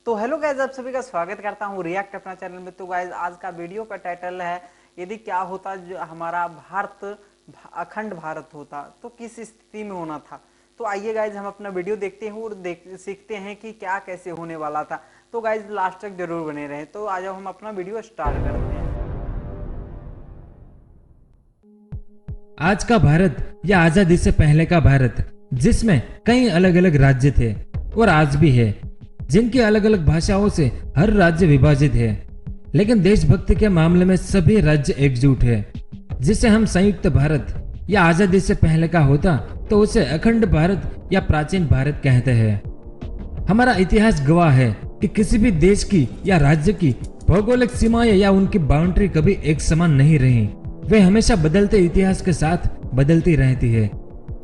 तो hello guys, आप सभी का स्वागत करता हूँ रिएक्ट अपना चैनल में। तो गाइज आज का वीडियो का टाइटल है यदि क्या होता जो हमारा भारत अखंड भारत होता तो किस स्थिति में होना था। तो आइए गाइज हम अपना वीडियो देखते हैं और सीखते हैं कि क्या कैसे होने वाला था। तो गाइज लास्ट तक जरूर बने रहे। तो आज हम अपना वीडियो स्टार्ट करते हैं। आज का भारत या आजादी से पहले का भारत, जिसमें कई अलग अलग राज्य थे और आज भी है, जिनकी अलग अलग भाषाओं से हर राज्य विभाजित है, लेकिन देशभक्ति के मामले में सभी राज्य एकजुट है, जिसे हम संयुक्त भारत या आजादी से पहले का होता तो उसे अखंड भारत या प्राचीन भारत कहते हैं। हमारा इतिहास गवाह है कि किसी भी देश की या राज्य की भौगोलिक सीमाएं या उनकी बाउंड्री कभी एक समान नहीं रही। वे हमेशा बदलते इतिहास के साथ बदलती रहती है,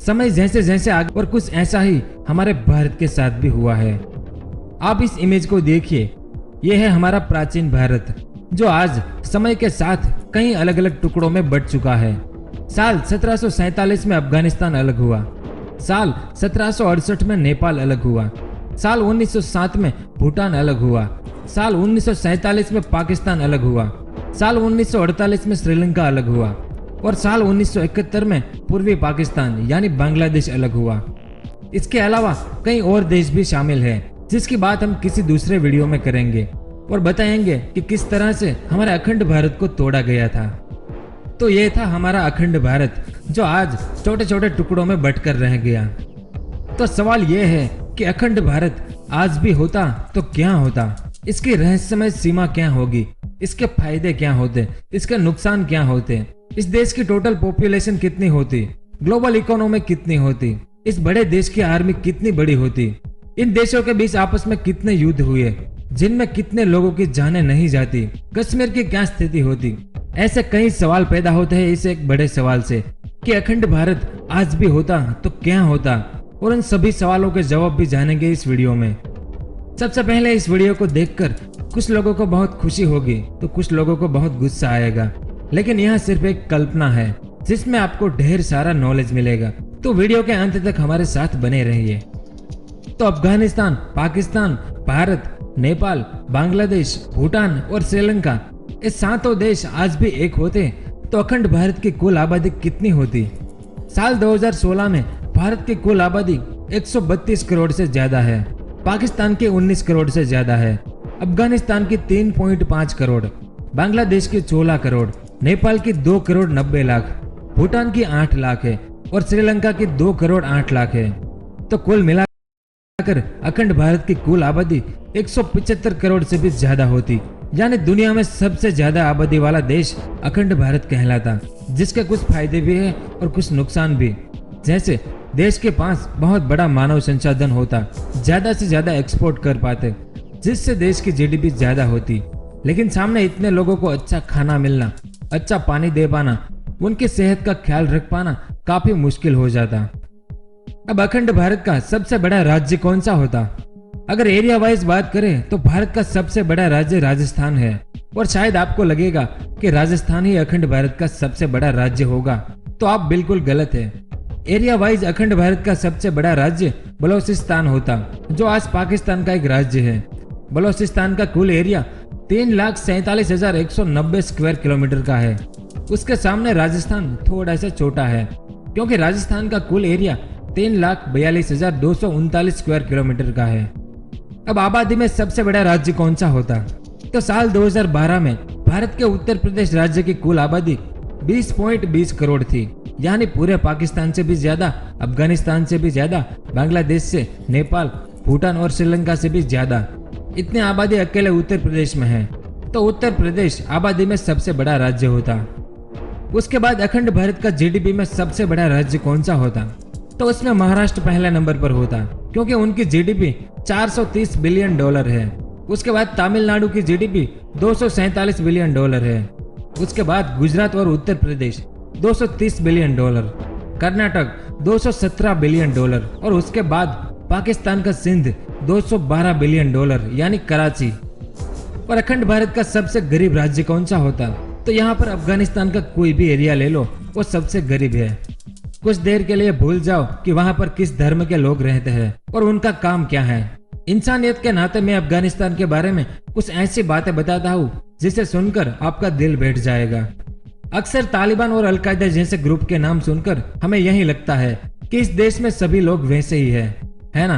समय जैसे जैसे आगे, और कुछ ऐसा ही हमारे भारत के साथ भी हुआ है। आप इस इमेज को देखिए, यह है हमारा प्राचीन भारत, जो आज समय के साथ कई अलग अलग टुकड़ों में बंट चुका है। साल 1747 में अफगानिस्तान अलग हुआ, साल 1768 में नेपाल अलग हुआ, साल 1907 में भूटान अलग हुआ, साल 1947 में पाकिस्तान अलग हुआ, साल 1948 में श्रीलंका अलग हुआ और साल 1971 में पूर्वी पाकिस्तान यानी बांग्लादेश अलग हुआ। इसके अलावा कई और देश भी शामिल हैं, जिसकी बात हम किसी दूसरे वीडियो में करेंगे और बताएंगे कि किस तरह से हमारे अखंड भारत को तोड़ा गया था। तो ये था हमारा अखंड भारत, जो आज छोटे छोटे टुकड़ों में बंटकर रह गया। तो सवाल ये है कि अखंड भारत आज भी होता तो क्या होता, इसकी रहस्यमय सीमा क्या होगी, इसके फायदे क्या होते, इसके नुकसान क्या होते, इस देश की टोटल पॉपुलेशन कितनी होती, ग्लोबल इकोनॉमी कितनी होती, इस बड़े देश की आर्मी कितनी बड़ी होती, इन देशों के बीच आपस में कितने युद्ध हुए जिनमें कितने लोगों की जानें नहीं जाती, कश्मीर की क्या स्थिति होती। ऐसे कई सवाल पैदा होते हैं इस एक बड़े सवाल से कि अखंड भारत आज भी होता तो क्या होता, और उन सभी सवालों के जवाब भी जानेंगे इस वीडियो में। सबसे पहले इस वीडियो को देखकर कुछ लोगों को बहुत खुशी होगी तो कुछ लोगों को बहुत गुस्सा आएगा, लेकिन यह सिर्फ एक कल्पना है जिसमें आपको ढेर सारा नॉलेज मिलेगा। तो वीडियो के अंत तक हमारे साथ बने रहिए। तो अफगानिस्तान, पाकिस्तान, भारत, नेपाल, बांग्लादेश, भूटान और श्रीलंका, ये सातों देश आज भी एक होते तो अखंड भारत की कुल आबादी कितनी होती। साल 2016 में भारत की कुल आबादी 132 करोड़ से ज्यादा है, पाकिस्तान की 19 करोड़ से ज्यादा है, अफगानिस्तान की 3.5 करोड़, बांग्लादेश की 16 करोड़, नेपाल की 2 करोड़ 90 लाख, भूटान की 8 लाख है और श्रीलंका की 2 करोड़ 8 लाख है। तो कुल मिलाकर अखंड भारत की कुल आबादी 175 करोड़ से भी ज्यादा होती, यानी दुनिया में सबसे ज्यादा आबादी वाला देश अखंड भारत कहलाता, जिसके कुछ फायदे भी है और कुछ नुकसान भी। जैसे देश के पास बहुत बड़ा मानव संसाधन होता, ज्यादा से ज्यादा एक्सपोर्ट कर पाते, जिससे देश की जीडीपी ज्यादा होती, लेकिन सामने इतने लोगों को अच्छा खाना मिलना, अच्छा पानी दे पाना, उनकी सेहत का ख्याल रख पाना काफी मुश्किल हो जाता। अब अखंड भारत का सबसे बड़ा राज्य कौन सा होता? अगर एरिया वाइज बात करें तो भारत का सबसे बड़ा राज्य राजस्थान है, और शायद आपको लगेगा कि राजस्थान ही अखंड भारत का सबसे बड़ा राज्य होगा, तो आप बिल्कुल गलत है। एरिया वाइज अखंड भारत का सबसे बड़ा राज्य बलोचिस्तान होता, जो आज पाकिस्तान का एक राज्य है। बलोचिस्तान का कुल एरिया 3,47,190 स्क्वायर किलोमीटर का है। उसके सामने राजस्थान थोड़ा सा छोटा है, क्योंकि राजस्थान का कुल एरिया 3,42,239 स्क्वायर किलोमीटर का है। अब आबादी में सबसे बड़ा राज्य कौन सा होता? तो साल 2012 में भारत के उत्तर प्रदेश राज्य की कुल आबादी 20.20 करोड़ थी, यानी पूरे पाकिस्तान से भी ज्यादा, अफगानिस्तान से भी ज्यादा, बांग्लादेश से, नेपाल, भूटान और श्रीलंका से भी ज्यादा। इतनी आबादी अकेले उत्तर प्रदेश में है, तो उत्तर प्रदेश आबादी में सबसे बड़ा राज्य होता। उसके बाद अखंड भारत का जीडीपी में सबसे बड़ा राज्य कौन सा होता? तो उसमें महाराष्ट्र पहले नंबर पर होता, क्योंकि उनकी जीडीपी 430 बिलियन डॉलर है। उसके बाद तमिलनाडु की जीडीपी 247 बिलियन डॉलर है। उसके बाद गुजरात और Uttar Pradesh 230 billion dollar, Karnataka 217 billion dollar और उसके बाद पाकिस्तान का सिंध 212 बिलियन डॉलर यानी कराची। और अखंड भारत का सबसे गरीब राज्य कौन सा होता? तो यहाँ पर अफगानिस्तान का कोई भी एरिया ले लो, वो सबसे गरीब है। कुछ देर के लिए भूल जाओ कि वहाँ पर किस धर्म के लोग रहते हैं और उनका काम क्या है। इंसानियत के नाते मैं अफगानिस्तान के बारे में कुछ ऐसी बातें बताता हूँ जिसे सुनकर आपका दिल बैठ जाएगा। अक्सर तालिबान और अलकायदा जैसे ग्रुप के नाम सुनकर हमें यही लगता है कि इस देश में सभी लोग वैसे ही है ना?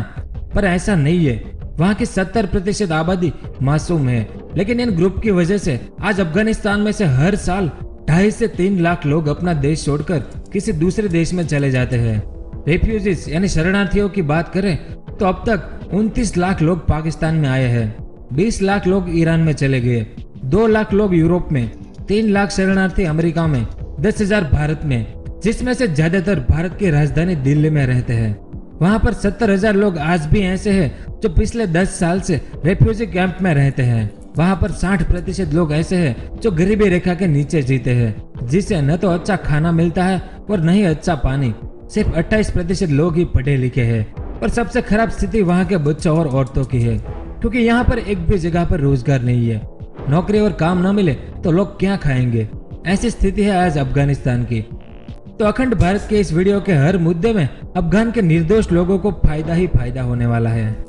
पर ऐसा नहीं है। वहाँ की 70% आबादी मासूम है, लेकिन इन ग्रुप की वजह से आज अफगानिस्तान में से हर साल 2.5 से 3 लाख लोग अपना देश छोड़कर किसी दूसरे देश में चले जाते हैं। रेफ्यूजीज यानी शरणार्थियों की बात करें तो अब तक 29 लाख लोग पाकिस्तान में आए हैं, 20 लाख लोग ईरान में चले गए, 2 लाख लोग यूरोप में, 3 लाख शरणार्थी अमेरिका में, 10,000 भारत में, जिसमें से ज्यादातर भारत की राजधानी दिल्ली में रहते हैं। वहां पर 70,000 लोग आज भी ऐसे हैं जो पिछले 10 साल से रेफ्यूजी कैंप में रहते हैं। वहां पर 60% लोग ऐसे हैं जो गरीबी रेखा के नीचे जीते हैं, जिसे न तो अच्छा खाना मिलता है और न ही अच्छा पानी। सिर्फ 28% लोग ही पढ़े लिखे हैं और सबसे खराब स्थिति वहाँ के बच्चों और औरतों की है, क्योंकि यहाँ पर एक भी जगह पर रोजगार नहीं है। नौकरी और काम न मिले तो लोग क्या खाएंगे? ऐसी स्थिति है आज अफगानिस्तान की। तो अखंड भारत के इस वीडियो के हर मुद्दे में अफगान के निर्दोष लोगों को फायदा ही फायदा होने वाला है।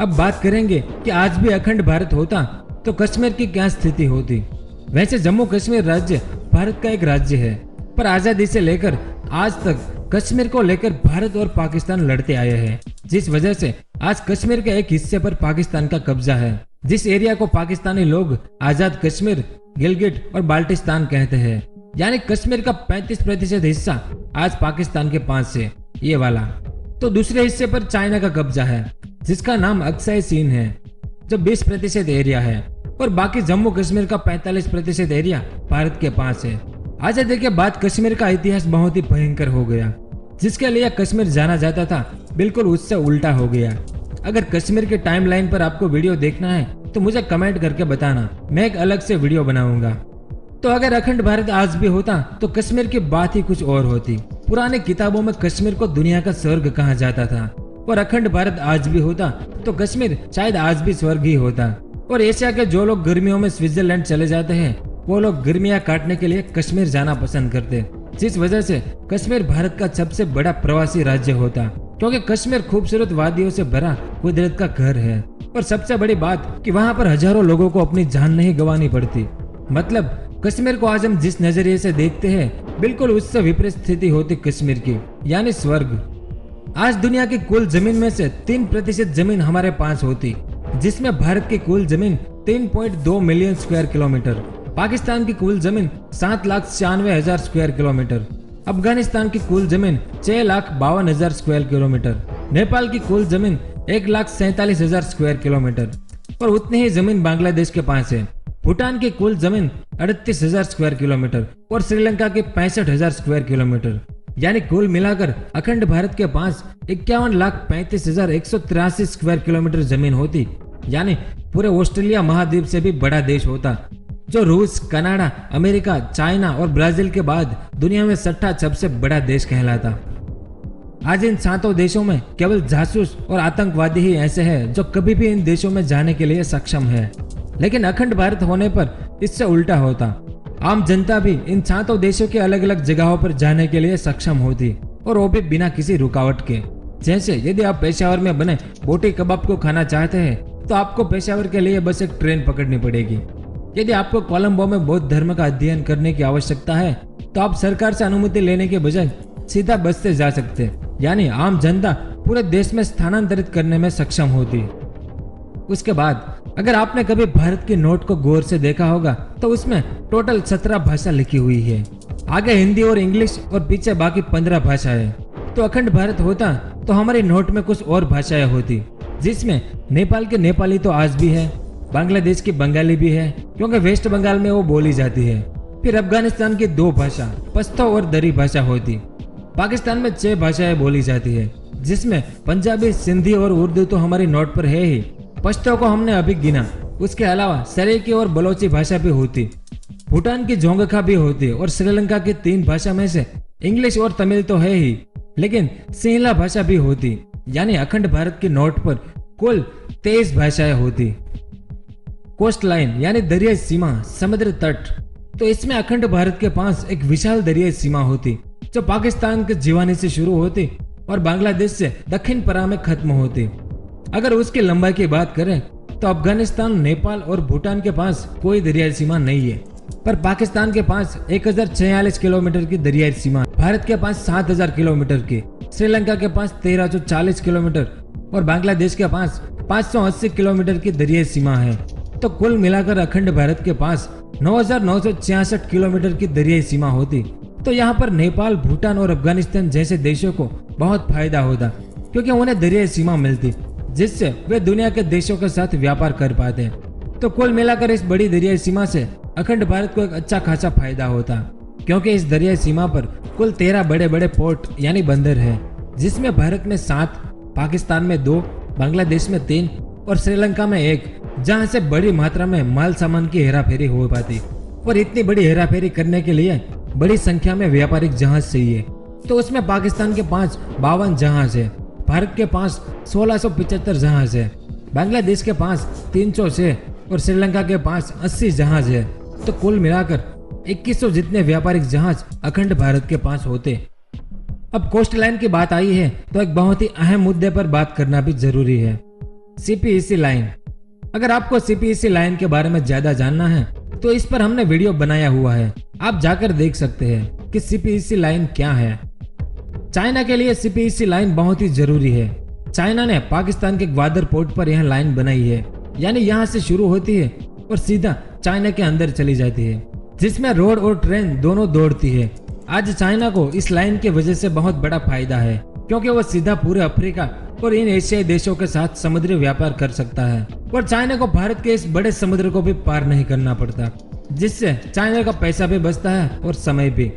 अब बात करेंगे कि आज भी अखंड भारत होता तो कश्मीर की क्या स्थिति होती। वैसे जम्मू कश्मीर राज्य भारत का एक राज्य है, पर आजादी से लेकर आज तक कश्मीर को लेकर भारत और पाकिस्तान लड़ते आए हैं, जिस वजह से आज कश्मीर के एक हिस्से पर पाकिस्तान का कब्जा है। जिस एरिया को पाकिस्तानी लोग आजाद कश्मीर, गिलगिट और बाल्टिस्तान कहते हैं, यानी कश्मीर का 35% हिस्सा आज पाकिस्तान के पास है, ये वाला। तो दूसरे हिस्से पर चाइना का कब्जा है, जिसका नाम अक्साई चीन है, जो 20% एरिया है, और बाकी जम्मू कश्मीर का 45% एरिया भारत के पास है। आजादी के बाद कश्मीर का इतिहास बहुत ही भयंकर हो गया। जिसके लिए कश्मीर जाना जाता था बिल्कुल उससे उल्टा हो गया। अगर कश्मीर के टाइमलाइन पर आपको वीडियो देखना है तो मुझे कमेंट करके बताना, मैं एक अलग से वीडियो बनाऊंगा। तो अगर अखंड भारत आज भी होता तो कश्मीर की बात ही कुछ और होती। पुरानी किताबों में कश्मीर को दुनिया का स्वर्ग कहा जाता था, और अखंड भारत आज भी होता तो कश्मीर शायद आज भी स्वर्ग ही होता। और एशिया के जो लोग गर्मियों में स्विट्जरलैंड चले जाते हैं, वो लोग गर्मियां काटने के लिए कश्मीर जाना पसंद करते, जिस वजह से कश्मीर भारत का सबसे बड़ा प्रवासी राज्य होता, क्योंकि कश्मीर खूबसूरत वादियों से भरा कुदरत का घर है। और सबसे बड़ी बात कि वहाँ पर हजारों लोगों को अपनी जान नहीं गंवानी पड़ती। मतलब कश्मीर को आज हम जिस नजरिए से देखते हैं, बिल्कुल उससे विपरीत स्थिति होती कश्मीर की, यानी स्वर्ग। आज दुनिया की कुल जमीन में से 3% जमीन हमारे पास होती, जिसमें भारत की कुल जमीन 3.2 मिलियन स्क्वायर किलोमीटर, पाकिस्तान की कुल जमीन 7,96,000 स्क्वायर किलोमीटर, अफगानिस्तान की कुल जमीन 6,52,000 स्क्वायर किलोमीटर, नेपाल की कुल जमीन 1,47,000 स्क्वायर किलोमीटर, और उतनी ही जमीन बांग्लादेश के पास है। भूटान की कुल जमीन 38,000 स्क्वायर किलोमीटर और श्रीलंका की 65,000 स्क्वायर किलोमीटर, यानी कुल मिलाकर अखंड भारत के पास 51,35,183 स्क्वायर किलोमीटर जमीन होती, यानी पूरे ऑस्ट्रेलिया महाद्वीप से भी बड़ा देश होता, जो रूस, कनाडा, अमेरिका, चाइना और ब्राजील के बाद दुनिया में 6ठा सबसे बड़ा देश कहलाता। आज इन 7 देशों में केवल जासूस और आतंकवादी ही ऐसे हैं जो कभी भी इन देशों में जाने के लिए सक्षम है, लेकिन अखंड भारत होने पर इससे उल्टा होता। आम जनता भी इन 7 देशों के अलग अलग जगहों पर जाने के लिए सक्षम होती, और वो भी बिना किसी रुकावट के। जैसे यदि आप पेशावर में बने बोटी कबाब को खाना चाहते हैं तो आपको पेशावर के लिए बस एक ट्रेन पकड़नी पड़ेगी। यदि आपको कोलंबो में बौद्ध धर्म का अध्ययन करने की आवश्यकता है तो आप सरकार से अनुमति लेने के बजाय सीधा बस से जा सकते, यानी आम जनता पूरे देश में स्थानांतरित करने में सक्षम होती। उसके बाद अगर आपने कभी भारत के नोट को गौर से देखा होगा तो उसमें टोटल 17 भाषा लिखी हुई है, आगे हिंदी और इंग्लिश और पीछे बाकी 15 भाषाएं। तो अखंड भारत होता तो हमारी नोट में कुछ और भाषाएं होती, जिसमें नेपाल की नेपाली तो आज भी है, बांग्लादेश की बंगाली भी है क्योंकि वेस्ट बंगाल में वो बोली जाती है। फिर अफगानिस्तान की 2 भाषा पश्तो और दरी भाषा होती। पाकिस्तान में 6 भाषाएं बोली जाती है, जिसमें पंजाबी, सिंधी और उर्दू तो हमारी नोट पर है ही, पश्तो को हमने अभी गिना। उसके अलावा सरेकी और बलोची भाषा भी होती, भूटान की जोंगखा भी होती, और श्रीलंका की 3 भाषा में से इंग्लिश और तमिल तो है ही, लेकिन सिंहला भाषा भी होती। यानी अखंड भारत की नोट पर कुल 23 भाषाएं होती। कोस्ट लाइन यानी दरियाई सीमा, समुद्र तट, तो इसमें अखंड भारत के पास एक विशाल दरियाई सीमा होती जो पाकिस्तान के जीवानी से शुरू होती और बांग्लादेश से दक्षिण परा में खत्म होती। अगर उसकी लंबाई की बात करें तो अफगानिस्तान, नेपाल और भूटान के पास कोई दरियाई सीमा नहीं है, पर पाकिस्तान के पास 1046 किलोमीटर की दरियाई सीमा, भारत के पास 7000 किलोमीटर की, श्रीलंका के पास 1340 किलोमीटर और बांग्लादेश के पास 580 किलोमीटर की दरियाई सीमा है। तो कुल मिलाकर अखंड भारत के पास 9966 किलोमीटर की दरियाई सीमा होती तो यहाँ पर नेपाल, भूटान और अफगानिस्तान जैसे देशों को बहुत फायदा होता, क्योंकि उन्हें दरियाई सीमा मिलती जिससे वे दुनिया के देशों के साथ व्यापार कर पाते। तो कुल मिलाकर इस बड़ी दरियाई सीमा से अखंड भारत को एक अच्छा खासा फायदा होता, क्योंकि इस दरियाई सीमा पर कुल 13 बड़े बड़े पोर्ट यानी बंदर है, जिसमें भारत में 7, पाकिस्तान में 2, बांग्लादेश में 3 और श्रीलंका में 1, जहां से बड़ी मात्रा में माल सामान की हेराफेरी हो पाती। और इतनी बड़ी हेराफेरी करने के लिए बड़ी संख्या में व्यापारिक जहाज चाहिए, तो उसमें पाकिस्तान के पास 52 जहाज है, भारत के पास 1675 जहाज है, बांग्लादेश के पास 306 और श्रीलंका के पास 80 जहाज है। तो कुल मिलाकर 2100 जितने व्यापारिक जहाज अखंड भारत के पास होते। अब कोस्ट लाइन की बात आई है तो एक बहुत ही अहम मुद्दे पर बात करना भी जरूरी है, सीपीईसी लाइन। अगर आपको सीपीईसी लाइन के बारे में ज्यादा जानना है तो इस पर हमने वीडियो बनाया हुआ है, आप जाकर देख सकते हैं कि सीपीईसी लाइन क्या है। चाइना के लिए सीपीईसी लाइन बहुत ही जरूरी है। चाइना ने पाकिस्तान के ग्वादर पोर्ट पर यह लाइन बनाई है, यानी यहाँ से शुरू होती है और सीधा चाइना के अंदर चली जाती है, जिसमें रोड और ट्रेन दोनों दौड़ती है। आज चाइना को इस लाइन की वजह से बहुत बड़ा फायदा है, क्योंकि वो सीधा पूरे अफ्रीका और इन एशियाई देशों के साथ समुद्री व्यापार कर सकता है और चाइना को भारत के इस बड़े समुद्र को भी पार नहीं करना पड़ता, जिससे चाइना का पैसा भी बचता है और समय भी।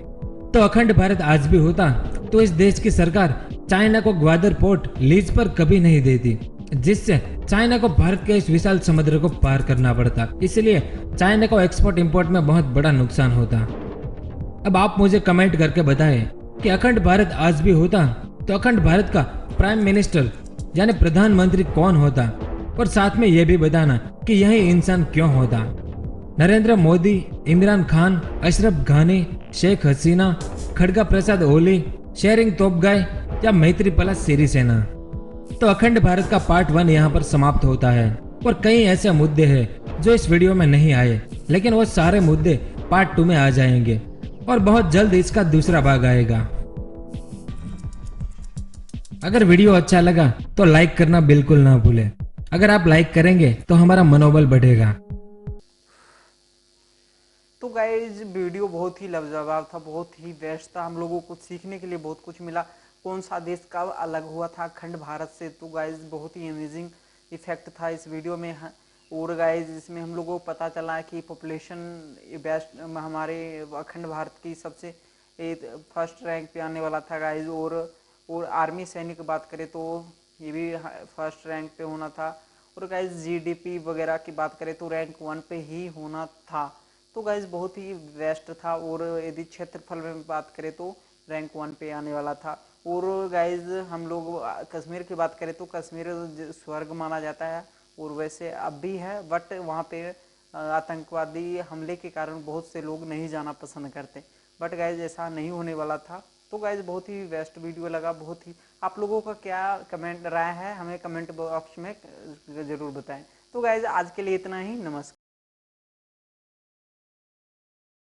तो अखंड भारत आज भी होता तो इस देश की सरकार चाइना को ग्वादर पोर्ट लीज पर कभी नहीं देती, जिससे चाइना को भारत के इस विशाल समुद्र को पार करना पड़ता। इसलिए चाइना को एक्सपोर्ट इंपोर्ट में बहुत बड़ा नुकसान होता। अब आप मुझे कमेंट करके बताएं कि अखंड भारत आज भी होता तो अखंड भारत का प्राइम मिनिस्टर यानी प्रधानमंत्री कौन होता, और साथ में यह भी बताना कि यही इंसान क्यों होता। नरेंद्र मोदी, इमरान खान, अशरफ घानी, शेख हसीना, खड़गा प्रसाद ओली, शेरिंग तोपगाय या मैत्रीपाला सिरिसेना। तो अखंड भारत का पार्ट 1 यहाँ पर समाप्त होता है और कई ऐसे मुद्दे हैं जो इस वीडियो में नहीं आए, लेकिन वो सारे मुद्दे पार्ट 2 में आ जाएंगे और बहुत जल्द इसका दूसरा भाग आएगा। अगर वीडियो अच्छा लगा तो लाइक करना बिल्कुल ना भूलें। अगर आप लाइक करेंगे तो हमारा मनोबल बढ़ेगा। तो गाइज वीडियो बहुत ही लाजवाब था, बहुत ही बेस्ट था, हम लोगों को सीखने के लिए बहुत कुछ मिला। कौन सा देश कब अलग हुआ था अखंड भारत से, तो गाइज बहुत ही अमेजिंग इफेक्ट था इस वीडियो में। और गाइज इसमें हम लोगों को पता चला कि पॉपुलेशन बेस्ट हमारे अखंड भारत की सबसे फर्स्ट रैंक पे आने वाला था गाइज। और आर्मी सैनिक की बात करें तो ये भी फर्स्ट रैंक पे होना था। और गाइज जीडीपी वगैरह की बात करें तो रैंक 1 पे ही होना था। तो गाइज बहुत ही बेस्ट था। और यदि क्षेत्रफल में बात करें तो रैंक 1 पे आने वाला था। और गाइज हम लोग कश्मीर की बात करें तो कश्मीर स्वर्ग माना जाता है और वैसे अब भी है, बट वहाँ पे आतंकवादी हमले के कारण बहुत से लोग नहीं जाना पसंद करते। बट गाइज ऐसा नहीं होने वाला था। तो गाइज बहुत ही बेस्ट वीडियो लगा, बहुत ही। आप लोगों का क्या कमेंट राय है हमें कमेंट बॉक्स में ज़रूर बताएं। तो गाइज आज के लिए इतना ही, नमस्कार।